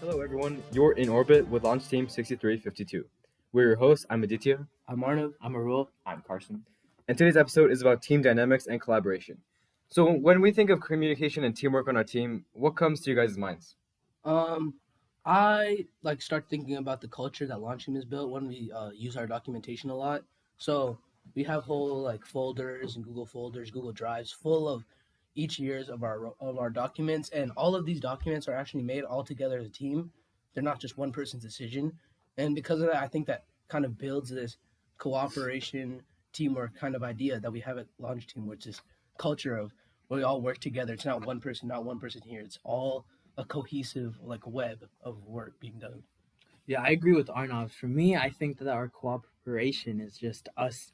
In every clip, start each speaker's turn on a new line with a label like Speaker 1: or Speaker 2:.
Speaker 1: Hello, everyone. You're in orbit with Launch Team 6352. We're your hosts. I'm Aditya.
Speaker 2: I'm Arnav.
Speaker 3: I'm Arul.
Speaker 2: I'm Carson.
Speaker 1: And today's episode is about team dynamics and collaboration. So, when we think of communication and teamwork on our team, what comes to you guys' minds?
Speaker 3: I start thinking about the culture that Launch Team is built when we use our documentation a lot. So we have whole folders and Google folders, Google Drives full of each years of our documents, and all of these documents are actually made all together as a team. They're not just one person's decision, and because of that, I think that kind of builds this cooperation, teamwork kind of idea that we have at Launch Team, which is culture of where we all work together. It's not one person here. It's all a cohesive web of work being done.
Speaker 2: Yeah, I agree with Arnav. For me, I think that our cooperation is just us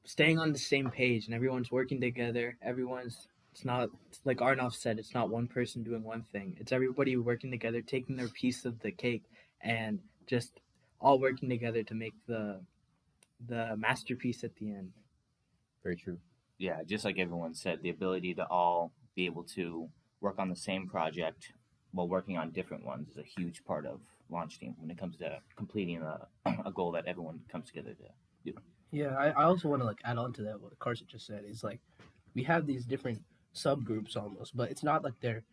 Speaker 2: staying on the same page and everyone's working together. It's not like Arnav said, it's not one person doing one thing. It's everybody working together, taking their piece of the cake and just all working together to make the masterpiece at the end.
Speaker 1: Very true.
Speaker 2: Yeah, just like everyone said, the ability to all be able to work on the same project while working on different ones is a huge part of Launch Team when it comes to completing a goal that everyone comes together to do.
Speaker 3: Yeah, I also want to add on to that what Carson just said is we have these different subgroups almost, but it's not like they're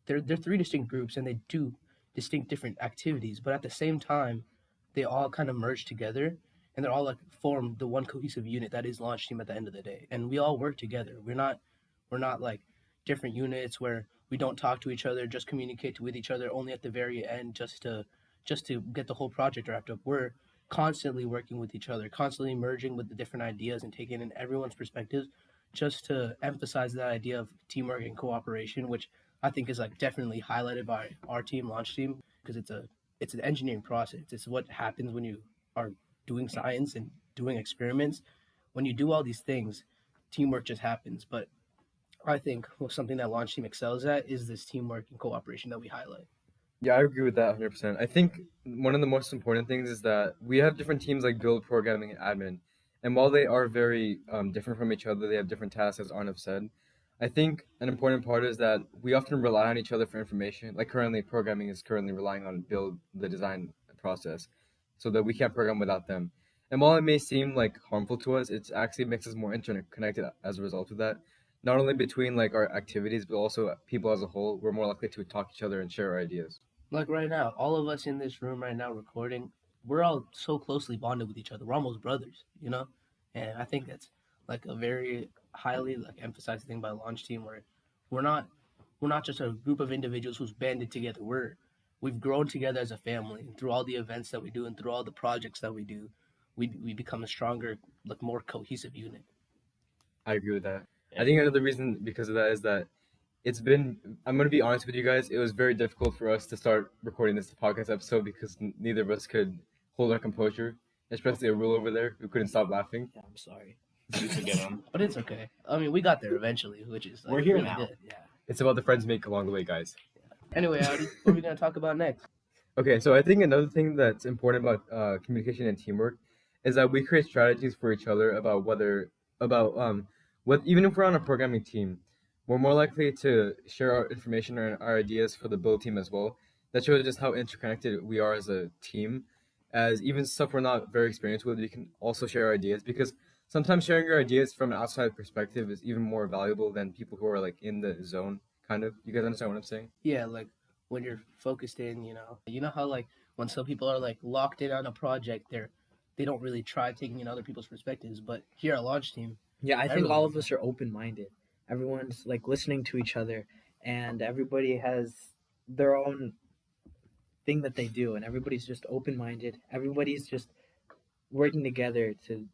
Speaker 3: three distinct groups and they do distinct different activities, but at the same time they all kind of merge together and they're all form the one cohesive unit that is Launch Team at the end of the day. And we all work together. We're not different units where we don't talk to each other, just communicate with each other only at the very end just to get the whole project wrapped up. We're constantly working with each other, constantly merging with the different ideas and taking in everyone's perspectives just to emphasize that idea of teamwork and cooperation, which I think is definitely highlighted by our team, Launch Team, because it's an engineering process. It's what happens when you are doing science and doing experiments. When you do all these things, teamwork just happens. But I think something that Launch Team excels at is this teamwork and cooperation that we highlight.
Speaker 1: Yeah, I agree with that 100%. I think one of the most important things is that we have different teams like build, programming, and admin. And while they are very different from each other, they have different tasks, as Arnav said. I think an important part is that we often rely on each other for information. Like currently, programming is currently relying on build, the design process, so that we can't program without them. And while it may seem harmful to us, it actually makes us more interconnected as a result of that. Not only between our activities, but also people as a whole. We're more likely to talk to each other and share our ideas.
Speaker 3: Right now, all of us in this room right now recording, we're all so closely bonded with each other. We're almost brothers, And I think that's a very highly emphasized thing by Launch Team, where we're not just a group of individuals who's banded together. We've grown together as a family, and through all the events that we do and through all the projects that we do, we become a stronger, more cohesive unit.
Speaker 1: I agree with that. I think another reason because of that is that I'm going to be honest with you guys, it was very difficult for us to start recording this podcast episode because neither of us could hold our composure, especially Arul over there who couldn't stop laughing.
Speaker 3: Yeah, I'm sorry.
Speaker 2: You forget him.
Speaker 3: But it's okay. I mean, we got there eventually, which is
Speaker 2: We're here
Speaker 3: really
Speaker 2: now.
Speaker 3: good. Yeah.
Speaker 1: It's about the friends make along the way, guys.
Speaker 3: Anyway, Audi, what are we going to talk about next?
Speaker 1: Okay, so I think another thing that's important about communication and teamwork is that we create strategies for each other about what even if we're on a programming team, we're more likely to share our information and our ideas for the build team as well. That shows just how interconnected we are as a team. As even stuff we're not very experienced with, we can also share our ideas because sometimes sharing your ideas from an outside perspective is even more valuable than people who are in the zone. Kind of. You guys understand what I'm saying?
Speaker 3: Yeah, when you're focused in, you know how when some people are locked in on a project, they don't really try taking in other people's perspectives. But here at Launch Team,
Speaker 4: yeah, I think all of us are open-minded. Everyone's listening to each other, and everybody has their own thing that they do, and everybody's just open-minded. Everybody's just working together to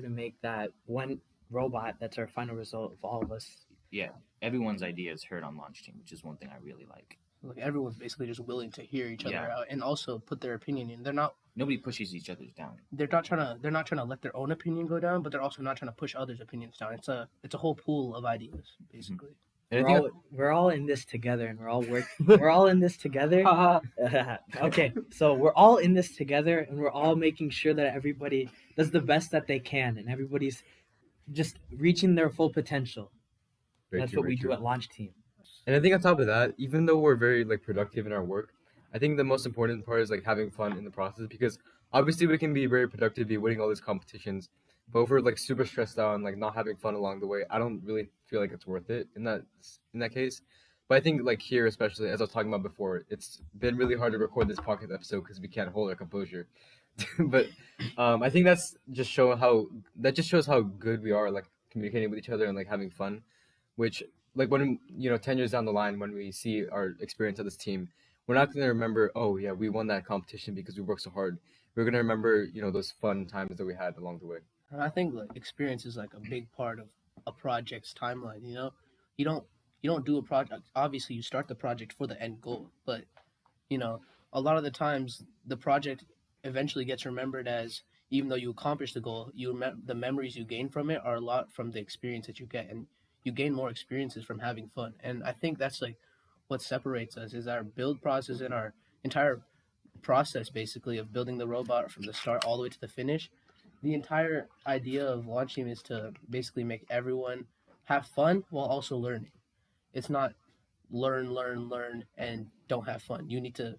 Speaker 4: make that one robot that's our final result of all of us.
Speaker 2: Yeah, everyone's idea is heard on Launch Team, which is one thing I really like.
Speaker 3: Everyone's basically just willing to hear each other out and also put their opinion in.
Speaker 2: Nobody pushes each other down.
Speaker 3: They're not trying to let their own opinion go down, but they're also not trying to push others' opinions down. It's a whole pool of ideas, basically.
Speaker 4: We're all in this together, and we're all we're all in this together. Okay, so we're all in this together, and we're all making sure that everybody does the best that they can, and everybody's just reaching their full potential. That's what we do at Launch Team.
Speaker 1: And I think on top of that, even though we're very like productive in our work, I think the most important part is like having fun in the process because obviously we can be very productive, be winning all these competitions, but if we're like super stressed out and like not having fun along the way, I don't really feel like it's worth it in that case. But I think like here, especially as I was talking about before, it's been really hard to record this podcast episode because we can't hold our composure. But I think that just shows how good we are like communicating with each other and like having fun, which like when 10 years down the line when we see our experience of this team, we're not going to remember, oh yeah, we won that competition because we worked so hard. We're going to remember those fun times that we had along the way.
Speaker 3: And I think like experience is like a big part of a project's timeline. You don't you don't do a project. Obviously, you start the project for the end goal, but you know a lot of the times the project eventually gets remembered as, even though you accomplish the goal, the memories you gain from it are a lot from the experience that you get, and you gain more experiences from having fun. And I think that's like what separates us is our build process and our entire process basically of building the robot from the start all the way to the finish. The entire idea of Launch Team is to basically make everyone have fun while also learning. It's not learn, and don't have fun. You need to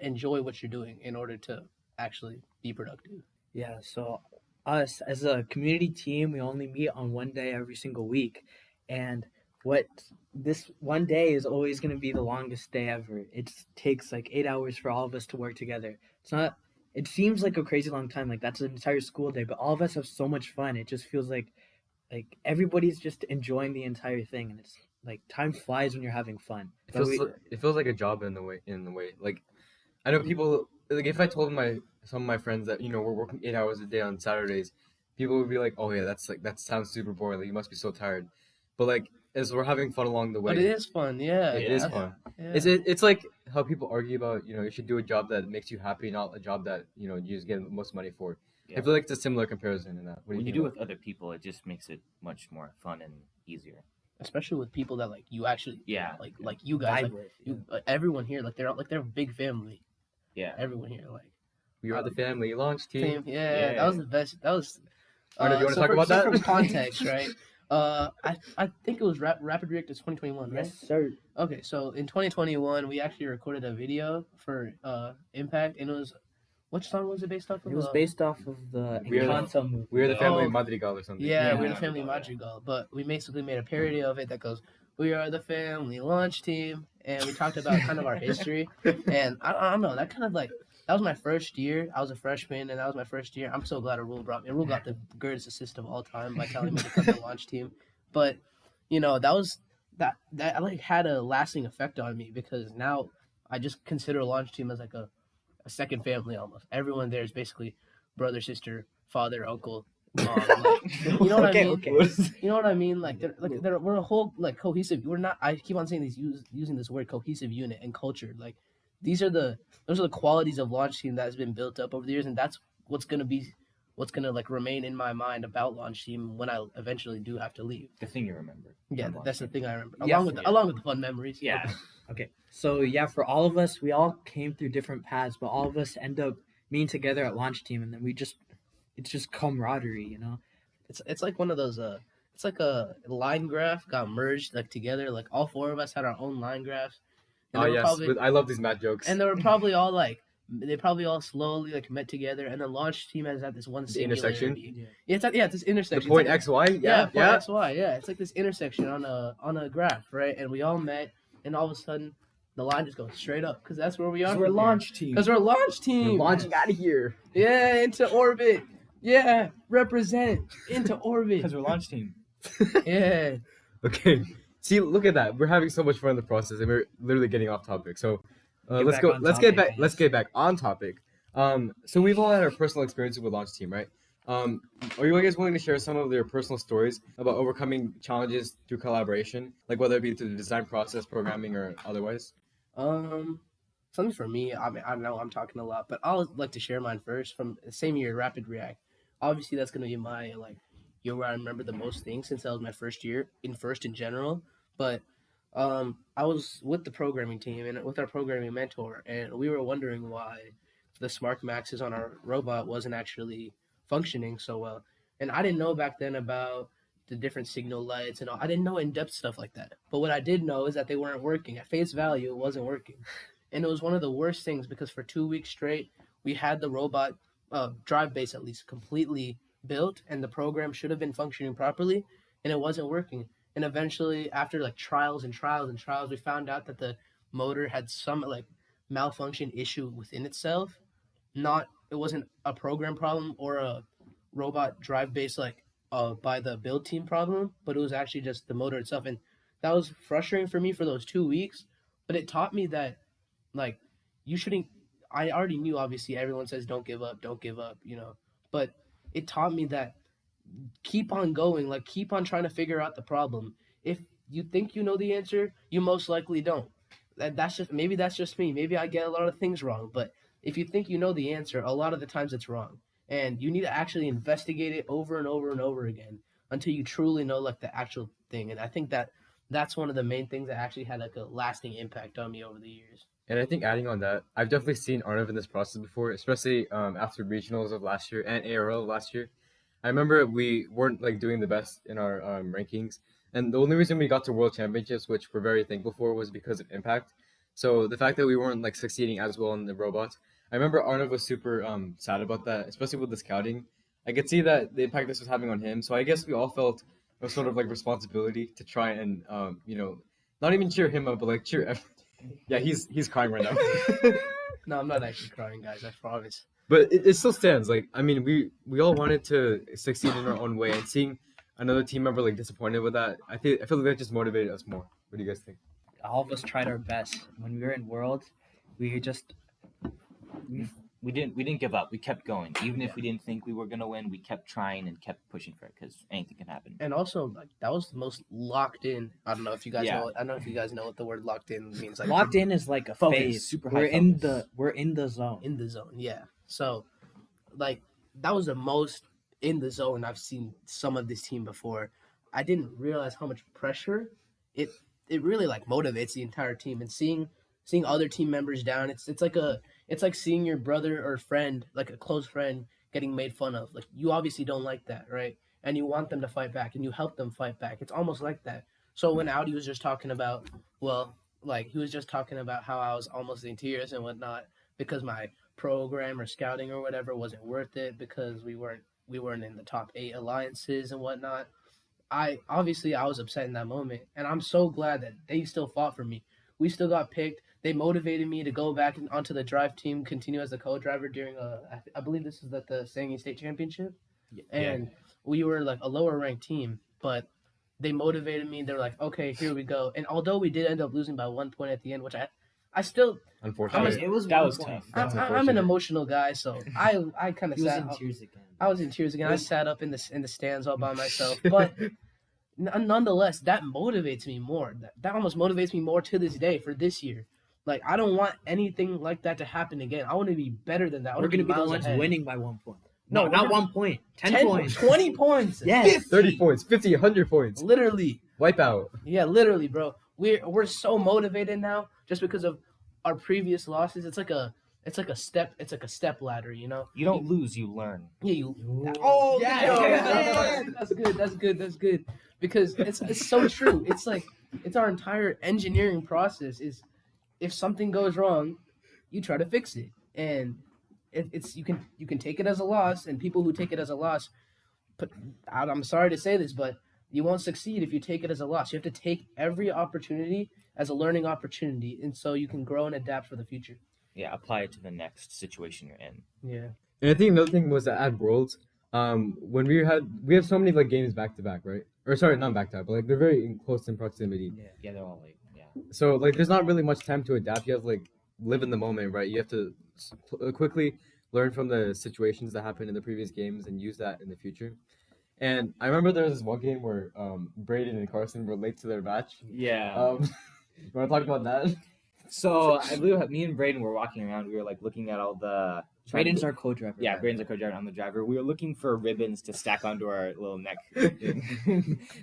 Speaker 3: enjoy what you're doing in order to actually be productive.
Speaker 2: Yeah, so us as a community team, we only meet on one day every single week. And what this one day is always going to be the longest day ever. It takes like 8 hours for all of us to work together. It seems like a crazy long time, like that's an entire school day, but all of us have so much fun. It just feels like everybody's just enjoying the entire thing, and it's like time flies when you're having fun.
Speaker 1: It feels like a job in the way. Like I know people like if I told some of my friends that we're working 8 hours a day on Saturdays, people would be like, "Oh yeah, that sounds super boring. Like you must be so tired." But like as we're having fun along the way,
Speaker 3: But it is fun, yeah.
Speaker 1: it is fun.
Speaker 3: Yeah.
Speaker 1: It's like how people argue about you should do a job that makes you happy, not a job that you just get the most money for.
Speaker 5: Yeah.
Speaker 1: I feel like it's a similar comparison in that. What
Speaker 5: When you
Speaker 1: think
Speaker 5: do
Speaker 1: about
Speaker 5: with other people, it just makes it much more fun and easier.
Speaker 3: Especially with people that like you actually
Speaker 5: Yeah.
Speaker 3: like you guys
Speaker 2: Vibe
Speaker 3: like,
Speaker 2: with,
Speaker 3: everyone here like they're a big family.
Speaker 5: Yeah.
Speaker 3: Everyone here like
Speaker 1: We are the family launch team.
Speaker 3: yeah,
Speaker 5: Yeah.
Speaker 3: that was the best. That was.
Speaker 1: Arnav, you wanna talk about
Speaker 3: so
Speaker 1: that?
Speaker 3: from context, right? I think it was Rapid React is 2021, right?
Speaker 2: Yes, sir.
Speaker 3: Okay, so in 2021 we actually recorded a video for Impact, and it was, which song was it based off of?
Speaker 2: It was based off of the
Speaker 1: We are the-
Speaker 2: Encanto movie.
Speaker 1: We are the family
Speaker 3: Oh.
Speaker 1: Madrigal or something.
Speaker 3: Yeah,
Speaker 5: Yeah.
Speaker 3: we're the family Madrigal, but we basically made a parody of it that goes, "We are the family launch team," and we talked about kind of our history. And I don't know, that kind of like that was my first year. I was a freshman, and that was my first year. I'm so glad Arul brought me. Arul got the greatest assist of all time by telling me to come to the launch team. But that like had a lasting effect on me because now I just consider a launch team as like a second family almost. Everyone there is basically brother, sister, father, uncle, mom. Like, you know what I mean?
Speaker 2: Okay.
Speaker 3: You know what I mean? We're a whole like cohesive. We're not. I keep on saying using this word cohesive unit and culture. Like those are the qualities of launch team that has been built up over the years, and that's what's gonna like remain in my mind about launch team when I eventually do have to leave.
Speaker 5: The thing you remember.
Speaker 3: Yeah,
Speaker 5: from
Speaker 3: that's the
Speaker 5: watching.
Speaker 3: thing I remember.
Speaker 2: Yeah,
Speaker 3: Along with the fun memories.
Speaker 5: Yeah.
Speaker 2: Okay, so yeah, for all of us, we all came through different paths, but all of us end up meeting together at launch team, and then it's just camaraderie, you know.
Speaker 3: It's like one of those it's like a line graph got merged like together. Like all four of us had our own line graphs. And
Speaker 1: Oh
Speaker 3: they were
Speaker 1: yes,
Speaker 3: probably-
Speaker 1: I love these mad jokes.
Speaker 3: and they were probably all like they probably all slowly like met together, and the launch team has had this one
Speaker 1: The intersection?
Speaker 3: singularity. Yeah, it's this
Speaker 1: the
Speaker 3: intersection.
Speaker 1: point
Speaker 3: It's
Speaker 1: X
Speaker 3: like,
Speaker 1: Y. Yeah,
Speaker 3: point
Speaker 1: yeah.
Speaker 3: X, Y, yeah. It's like this intersection on a graph, right? And we all met, and all of a sudden, the line just goes straight up because that's where we are.
Speaker 2: We're a launch team.
Speaker 3: Because we're a launch team.
Speaker 2: We're launching out of here.
Speaker 3: Yeah, into orbit. Yeah, represent into orbit.
Speaker 5: Because we're launch team.
Speaker 3: Yeah.
Speaker 1: Okay. See, look at that. We're having so much fun in the process, and we're literally getting off topic. So
Speaker 2: Get
Speaker 1: let's
Speaker 2: back
Speaker 1: go.
Speaker 2: on
Speaker 1: Let's get
Speaker 2: topic,
Speaker 1: back. Let's
Speaker 2: yes.
Speaker 1: get back on topic. So we've all had our personal experiences with launch team, right? Are you guys willing to share some of your personal stories about overcoming challenges through collaboration, like whether it be through the design process, programming, or otherwise?
Speaker 3: Something for me. I mean, I know I'm talking a lot, but I'll like to share mine first. From the same year, Rapid React. Obviously, that's gonna be my like year where I remember the most things since that was my first year in general. But I was with the programming team and with our programming mentor, and we were wondering why the Smart Maxes on our robot wasn't actually functioning so well. And I didn't know back then about the different signal lights and all. I didn't know in-depth stuff like that. But what I did know is that they weren't working. At face value, it wasn't working. And it was one of the worst things because for 2 weeks straight, we had the robot drive base at least completely built, and the program should have been functioning properly, and it wasn't working. And eventually, after like trials and trials and trials, we found out that the motor had some like malfunction issue within itself. It wasn't a program problem or a robot drive base like by the build team problem, but it was actually just the motor itself. And that was frustrating for me for those 2 weeks, but it taught me that like you shouldn't. I already knew, obviously everyone says don't give up, but it taught me that keep on going, like keep on trying to figure out the problem. If you think you know the answer, you most likely don't. That's just me. Maybe I get a lot of things wrong, but if you think you know the answer, a lot of the times it's wrong. And you need to actually investigate it over and over and over again until you truly know like the actual thing. And I think that's one of the main things that actually had like a lasting impact on me over the years.
Speaker 1: And I think adding on that, I've definitely seen Arnav in this process before, especially after regionals of last year and ARL of last year. I remember we weren't like doing the best in our rankings, and the only reason we got to World Championships, which we're very thankful for, was because of impact. So the fact that we weren't like succeeding as well in the robots, I remember Arnav was super sad about that, especially with the scouting. I could see that the impact this was having on him. So I guess we all felt a sort of like responsibility to try and not even cheer him up, but like cheer everyone. Yeah, he's crying right now.
Speaker 3: No, I'm not actually crying, guys. I promise.
Speaker 1: But it still stands. Like, I mean, we all wanted to succeed in our own way, and seeing another team member like disappointed with that, I feel like that just motivated us more. What do you guys think?
Speaker 2: All of us tried our best. When we were in Worlds, we
Speaker 5: We didn't give up. We kept going. Even if we didn't think we were going to win, we kept trying and kept pushing for it because anything can happen.
Speaker 3: And also, like that was the most locked in. I don't know if you guys
Speaker 5: Yeah.
Speaker 3: know. I don't know if you guys know what the word locked in means. Like
Speaker 2: locked in is like a
Speaker 3: Focus,
Speaker 2: phase.
Speaker 5: super
Speaker 2: We're
Speaker 5: high
Speaker 2: in
Speaker 5: focus.
Speaker 2: we're in the zone.
Speaker 3: in the zone. Yeah. So, like that was the most in the zone I've seen some of this team before. I didn't realize how much pressure it really like motivates the entire team, and seeing other team members down. It's like seeing your brother or friend, like a close friend, getting made fun of. Like you obviously don't like that, right? And you want them to fight back, and you help them fight back. It's almost like that. So when Audi was just talking about, he was just talking about how I was almost in tears and whatnot because my program or scouting or whatever wasn't worth it because we weren't in the top 8 alliances and whatnot. I was upset in that moment, and I'm so glad that they still fought for me. We still got picked. They motivated me to go back onto the drive team, continue as a co-driver during I believe this is the Sangin State Championship, and we were like a lower ranked team, but they motivated me. They're like, okay, here we go. And although we did end up losing by 1 point at the end, which I still
Speaker 1: Unfortunately,
Speaker 2: It was
Speaker 5: That
Speaker 2: one
Speaker 5: was
Speaker 2: point.
Speaker 5: tough.
Speaker 3: I'm an emotional guy, so I kind of
Speaker 2: He was
Speaker 3: sat.
Speaker 2: in tears again.
Speaker 3: I was in tears again. I sat up in the stands all by myself, but nonetheless, that motivates me more. That almost motivates me more to this day for this year. Like I don't want anything like that to happen again. I want to be better than that.
Speaker 2: We're gonna be the
Speaker 3: miles
Speaker 2: ones
Speaker 3: ahead.
Speaker 2: winning by 1 point.
Speaker 3: No,
Speaker 2: No,
Speaker 3: we're
Speaker 2: not
Speaker 3: gonna-
Speaker 2: 1 point. 10 points.
Speaker 3: 20 points.
Speaker 2: Yes.
Speaker 1: 30 points, 50, 100 points,
Speaker 3: Literally.
Speaker 1: wipeout.
Speaker 3: Yeah, literally, bro. We're so motivated now just because of our previous losses. It's like a step ladder, you know?
Speaker 5: You don't lose, you learn.
Speaker 3: Yeah, you.
Speaker 2: Oh,
Speaker 3: Yeah, that's good. Because it's so true. It's like it's our entire engineering process. Is if something goes wrong, you try to fix it, and it's you can take it as a loss, and people who take it as a loss, but I'm sorry to say this, but you won't succeed if you take it as a loss. You have to take every opportunity as a learning opportunity, and so you can grow and adapt for the future.
Speaker 5: Yeah, apply it to the next situation you're in.
Speaker 3: Yeah.
Speaker 1: And I think another thing was that at Worlds, when we have so many like games back to back, right? Or sorry, not back to back, but like they're very close in proximity.
Speaker 5: Yeah, they're all like, yeah.
Speaker 1: So like there's not really much time to adapt. You have to like live in the moment, right? You have to quickly learn from the situations that happened in the previous games and use that in the future. And I remember there was this one game where Braden and Carson were late to their match.
Speaker 5: Yeah.
Speaker 1: You want to talk about that?
Speaker 5: So I believe me and Braden were walking around. We were like looking at all the.
Speaker 2: Braden's our co-driver.
Speaker 5: Yeah, Braden's our co-driver. I'm the driver. We were looking for ribbons to stack onto our little neck.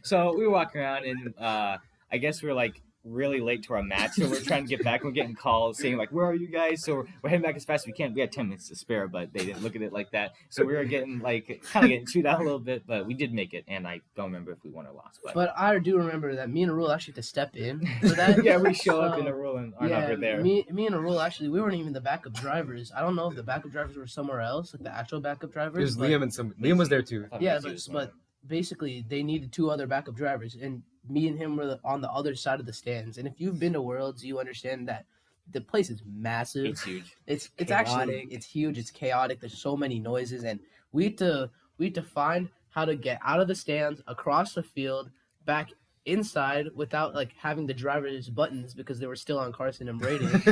Speaker 5: So we were walking around, and I guess we were like really late to our match, so we're trying to get back. We're getting calls saying like, "Where are you guys?" So we're heading back as fast as we can. We had 10 minutes to spare, but they didn't look at it like that. So we were getting like kind of getting chewed out a little bit, but we did make it. And I don't remember if we won or lost.
Speaker 3: But I do remember that me and Arul actually had to step in for that.
Speaker 5: yeah, we show up in
Speaker 3: So,
Speaker 5: a row and Arnav were there.
Speaker 3: Me and Arul actually, we weren't even the backup drivers. I don't know if the backup drivers were somewhere else, like the actual backup drivers.
Speaker 1: There's
Speaker 3: but-
Speaker 1: Liam and Liam was there too.
Speaker 5: I thought
Speaker 3: Yeah,
Speaker 5: Messi was one of
Speaker 3: but basically they needed 2 other backup drivers, and me and him were on the other side of the stands. And if you've been to Worlds, you understand that the place is massive.
Speaker 5: them. It's huge.
Speaker 3: It's
Speaker 2: Chaotic.
Speaker 3: actually it's huge. It's chaotic. There's so many noises, and we had to find how to get out of the stands, across the field, back inside without like having the drivers' buttons because they were still on Carson and Braden,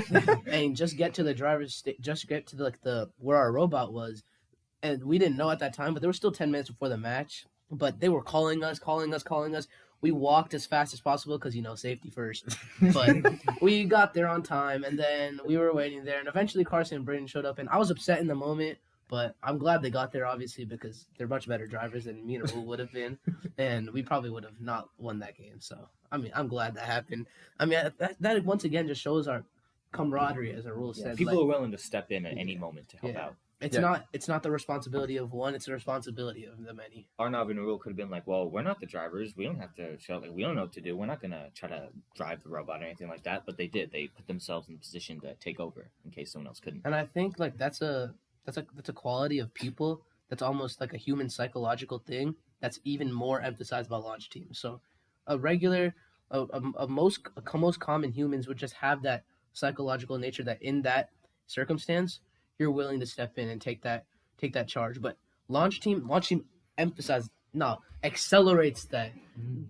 Speaker 3: and just get to the just get to the where our robot was, and we didn't know at that time, but there were still 10 minutes before the match. But they were calling us. We walked as fast as possible because, safety first. But we got there on time, and then we were waiting there. And eventually Carson and Braden showed up, and I was upset in the moment, but I'm glad they got there, obviously, because they're much better drivers than me and Raul would have been. And we probably would have not won that game. So, I'm glad that happened. That once again just shows our camaraderie, as Raul said.
Speaker 5: People
Speaker 3: Like,
Speaker 5: are willing to step in at any moment to help
Speaker 3: Yeah.
Speaker 5: out.
Speaker 3: it's not the responsibility of one, it's the responsibility of the many.
Speaker 5: Arnav and Rule could have been like, well, we're not the drivers. We don't have to show, like, we don't know what to do. We're not going to try to drive the robot or anything like that. But they did. They put themselves in a position to take over in case someone else couldn't.
Speaker 3: And I think like that's a quality of people that's almost like a human psychological thing that's even more emphasized by launch teams. So most common humans would just have that psychological nature that in that circumstance you're willing to step in and take that charge. But launch team accelerates that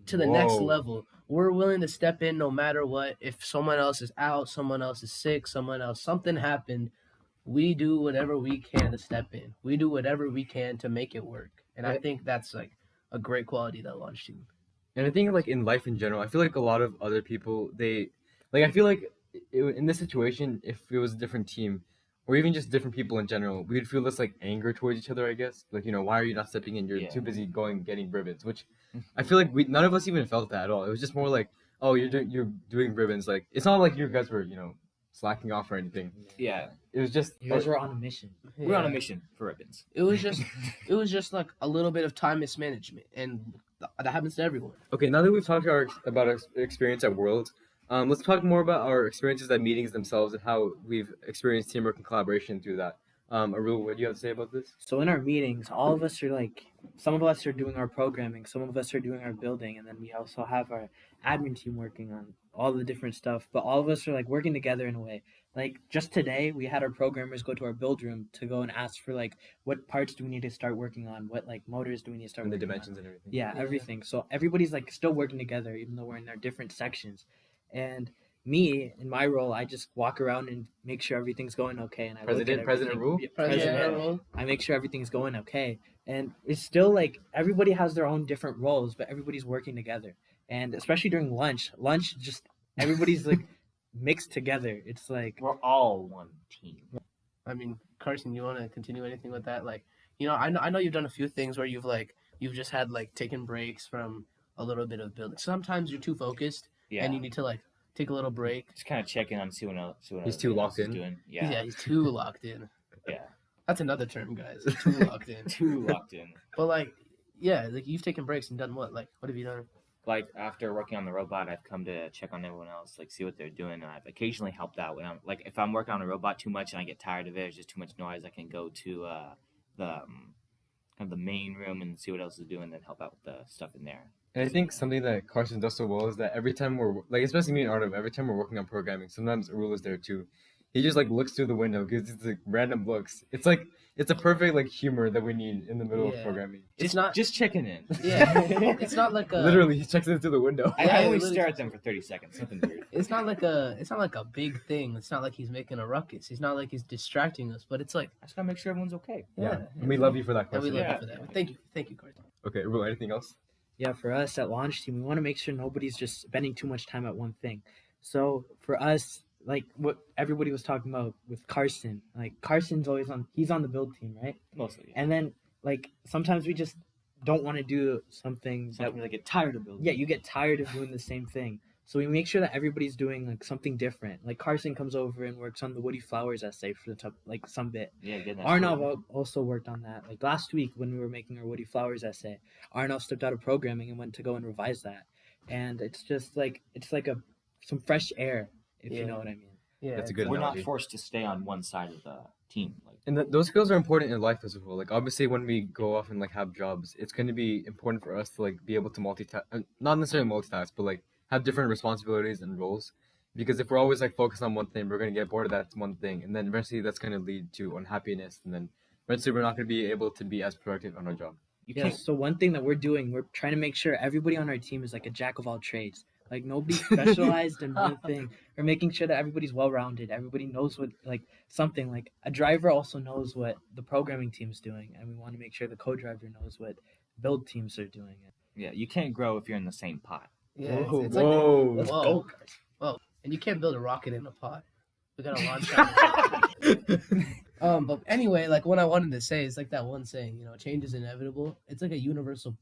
Speaker 3: to the next
Speaker 1: Whoa.
Speaker 3: level. We're willing to step in no matter what. If someone else is out, someone else is sick, something happened, we do whatever we can to step in. We do whatever we can to make it work. And I think that's like a great quality of that launch team.
Speaker 1: And I think like in life in general, I feel like a lot of other people I feel like in this situation, if it was a different team, or even just different people in general, we'd feel this like anger towards each other. I guess like why are you not stepping in? You're
Speaker 5: Yeah.
Speaker 1: too busy getting ribbons. Which I feel like none of us even felt that at all. It was just more like, oh, you're doing ribbons. Like it's not like you guys were slacking off or anything.
Speaker 5: Yeah.
Speaker 1: It was just
Speaker 2: You guys were on a mission.
Speaker 5: We're on a
Speaker 3: Yeah.
Speaker 5: mission for ribbons.
Speaker 3: It was just like a little bit of time mismanagement, and that happens to everyone.
Speaker 1: Okay, now that we've talked about our experience at Worlds, let's talk more about our experiences at meetings themselves and how we've experienced teamwork and collaboration through that. Arul, what do you have to say about this?
Speaker 2: So in our meetings, all of us are like, some of us are doing our programming, some of us are doing our building, and then we also have our admin team working on all the different stuff. But all of us are like working together in a way. Like just today, we had our programmers go to our build room to go and ask for like, what parts do we need to start working on? What like motors do we need to start
Speaker 1: And the
Speaker 2: working on?
Speaker 1: dimensions and everything.
Speaker 2: Yeah, everything. So everybody's like still working together, even though we're in our different sections. And me, in my role, I just walk around and make sure everything's going okay. And I look at
Speaker 1: President
Speaker 2: everything.
Speaker 1: Rule?
Speaker 2: Yeah,
Speaker 3: President
Speaker 2: President.
Speaker 3: Raul.
Speaker 2: I make sure everything's going okay. And it's still like everybody has their own different roles, but everybody's working together. And especially during lunch just everybody's like mixed together. It's like
Speaker 5: We're all one team.
Speaker 3: I mean, Carson, you want to continue anything with that? Like, I know you've done a few things where you've just had like taken breaks from a little bit of building. Sometimes you're too focused
Speaker 5: Yeah.
Speaker 3: and you need to like take a little break.
Speaker 5: Just kind of check in on see what
Speaker 1: He's too
Speaker 5: everybody
Speaker 1: locked
Speaker 5: else is
Speaker 1: in.
Speaker 5: Doing. Yeah.
Speaker 3: He's too locked in.
Speaker 5: Yeah.
Speaker 3: That's another term, guys. Too locked in.
Speaker 5: Too locked in.
Speaker 3: But like, yeah, like you've taken breaks and done what? Like, what have you done?
Speaker 5: Like after working on the robot, I've come to check on everyone else, like see what they're doing. And I've occasionally helped out when I'm like, if I'm working on a robot too much and I get tired of it, there's just too much noise, I can go to the kind of the main room and see what else is doing, then help out with the stuff in there.
Speaker 1: And I think something that Carson does so well is that every time we're like, especially me and Arnav, every time we're working on programming, sometimes Arul is there too. He just like looks through the window, gives it's like random looks. It's like it's a perfect like humor that we need in the middle of
Speaker 3: Yeah.
Speaker 1: programming.
Speaker 3: It's not.
Speaker 5: Just checking in.
Speaker 3: Yeah, it's not like a.
Speaker 1: Literally, he checks into the window.
Speaker 5: I
Speaker 3: Yeah,
Speaker 5: only
Speaker 3: literally.
Speaker 5: stare at them for 30 seconds. Something weird.
Speaker 3: It's not like a big thing. It's not like he's making a ruckus. It's not like he's distracting us. But it's like,
Speaker 5: I just gotta make sure everyone's okay.
Speaker 1: Yeah, and we love you for that,
Speaker 3: And we
Speaker 1: Carson.
Speaker 3: love
Speaker 5: Yeah.
Speaker 3: you for that. Thank you, Carson.
Speaker 1: Okay, Arul, anything else?
Speaker 2: yeah, for us at launch team, we want to make sure nobody's just spending too much time at one thing. So for us, like what everybody was talking about with Carson, like Carson's always he's on the build team, right?
Speaker 5: Mostly.
Speaker 2: And then like sometimes we just don't want to do something that
Speaker 5: Sometimes I get tired of building.
Speaker 2: yeah, you get tired of doing the same thing. So we make sure that everybody's doing like something different. Like Carson comes over and works on the Woody Flowers essay for the like some bit.
Speaker 5: Yeah, good.
Speaker 2: Arnav also worked on that. Like last week when we were making our Woody Flowers essay, Arnav stepped out of programming and went to go and revise that. And it's just like some fresh air, if you know what I mean.
Speaker 3: Yeah,
Speaker 1: That's a good
Speaker 5: We're
Speaker 1: analogy.
Speaker 5: not forced to stay on one side of the team. Like,
Speaker 1: And those skills are important in life as well. Like obviously, when we go off and like have jobs, it's going to be important for us to like be able to multitask, not necessarily multitask, but like have different responsibilities and roles. Because if we're always like focused on one thing, we're going to get bored of that one thing, and then eventually that's going to lead to unhappiness, and then eventually we're not going to be able to be as productive on our job.
Speaker 5: you
Speaker 2: Yeah,
Speaker 5: can't.
Speaker 2: so one thing that we're doing, we're trying to make sure everybody on our team is like a jack of all trades. Like nobody's specialized in one thing. We're making sure that everybody's well rounded. Everybody knows what like something like a driver also knows what the programming team's doing, and we want to make sure the co-driver knows what build teams are doing.
Speaker 5: Yeah, you can't grow if you're in the same pot.
Speaker 3: yeah.
Speaker 1: Whoa,
Speaker 3: It's like
Speaker 1: whoa.
Speaker 3: Let's go. Whoa. And you can't build a rocket in a pot. We gotta launch that. But anyway, like what I wanted to say is like that one saying, you know, change is inevitable. It's like a universal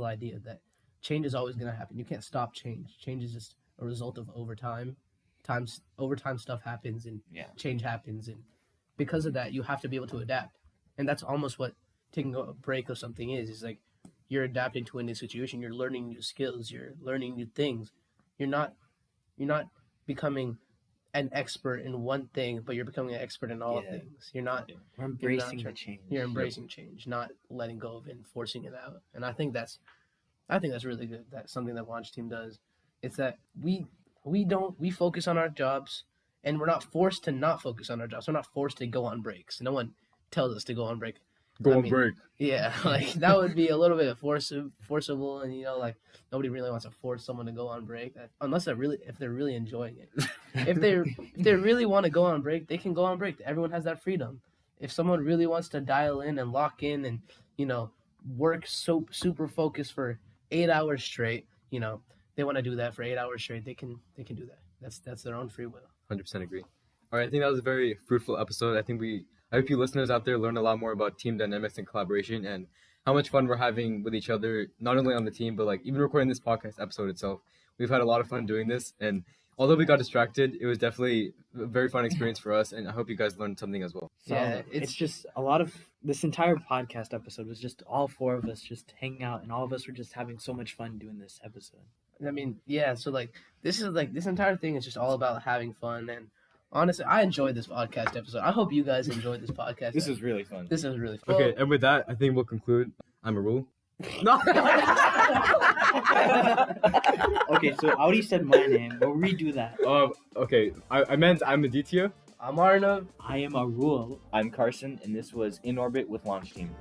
Speaker 3: idea that change is always gonna happen. You can't stop change. Change is just a result of overtime. Overtime stuff happens and
Speaker 5: Yeah.
Speaker 3: change happens, and because of that, you have to be able to adapt. And that's almost what taking a break of something is. Is like you're adapting to a new situation. You're learning new skills. You're learning new things. You're not becoming an expert in one thing, but you're becoming an expert in all
Speaker 2: Yeah.
Speaker 3: things. You're not.
Speaker 2: We're embracing
Speaker 3: sure.
Speaker 2: the change.
Speaker 3: You're embracing change, not letting go of it and forcing it out. And I think that's really good. That's something that Launch Team does. It's that we focus on our jobs, and we're not forced to not focus on our jobs. We're not forced to go on breaks. No one tells us to go on break.
Speaker 1: Go
Speaker 3: I
Speaker 1: on
Speaker 3: mean,
Speaker 1: break.
Speaker 3: Yeah, like that would be a little bit forcible, and you know, like nobody really wants to force someone to go on break unless if they're really enjoying it. if they really want to go on break, they can go on break. Everyone has that freedom. If someone really wants to dial in and lock in and, you know, work so super focused for 8 hours straight, you know, they want to do that for 8 hours straight, they can do that. That's their own free will.
Speaker 1: 100% agree. All right, I think that was a very fruitful episode. I hope you listeners out there learned a lot more about team dynamics and collaboration and how much fun we're having with each other, not only on the team, but like even recording this podcast episode itself. We've had a lot of fun doing this, and although we got distracted, it was definitely a very fun experience for us, and I hope you guys learned something as well.
Speaker 2: So
Speaker 3: Yeah,
Speaker 2: it's just a lot of this entire podcast episode was just all four of us just hanging out, and all of us were just having so much fun doing this episode.
Speaker 3: I mean, yeah, so like this entire thing is just all about having fun, and honestly, I enjoyed this podcast episode. I hope you guys enjoyed this podcast.
Speaker 5: This is really fun.
Speaker 3: This is really fun.
Speaker 1: Okay, and with that, I think we'll conclude. I'm Arul. No.
Speaker 2: Okay, so Audi said my name. We'll redo that.
Speaker 1: Okay, I meant I'm Aditya.
Speaker 3: I'm Arnav.
Speaker 2: I am a rule.
Speaker 5: I'm Carson, and this was In Orbit with Launch Team.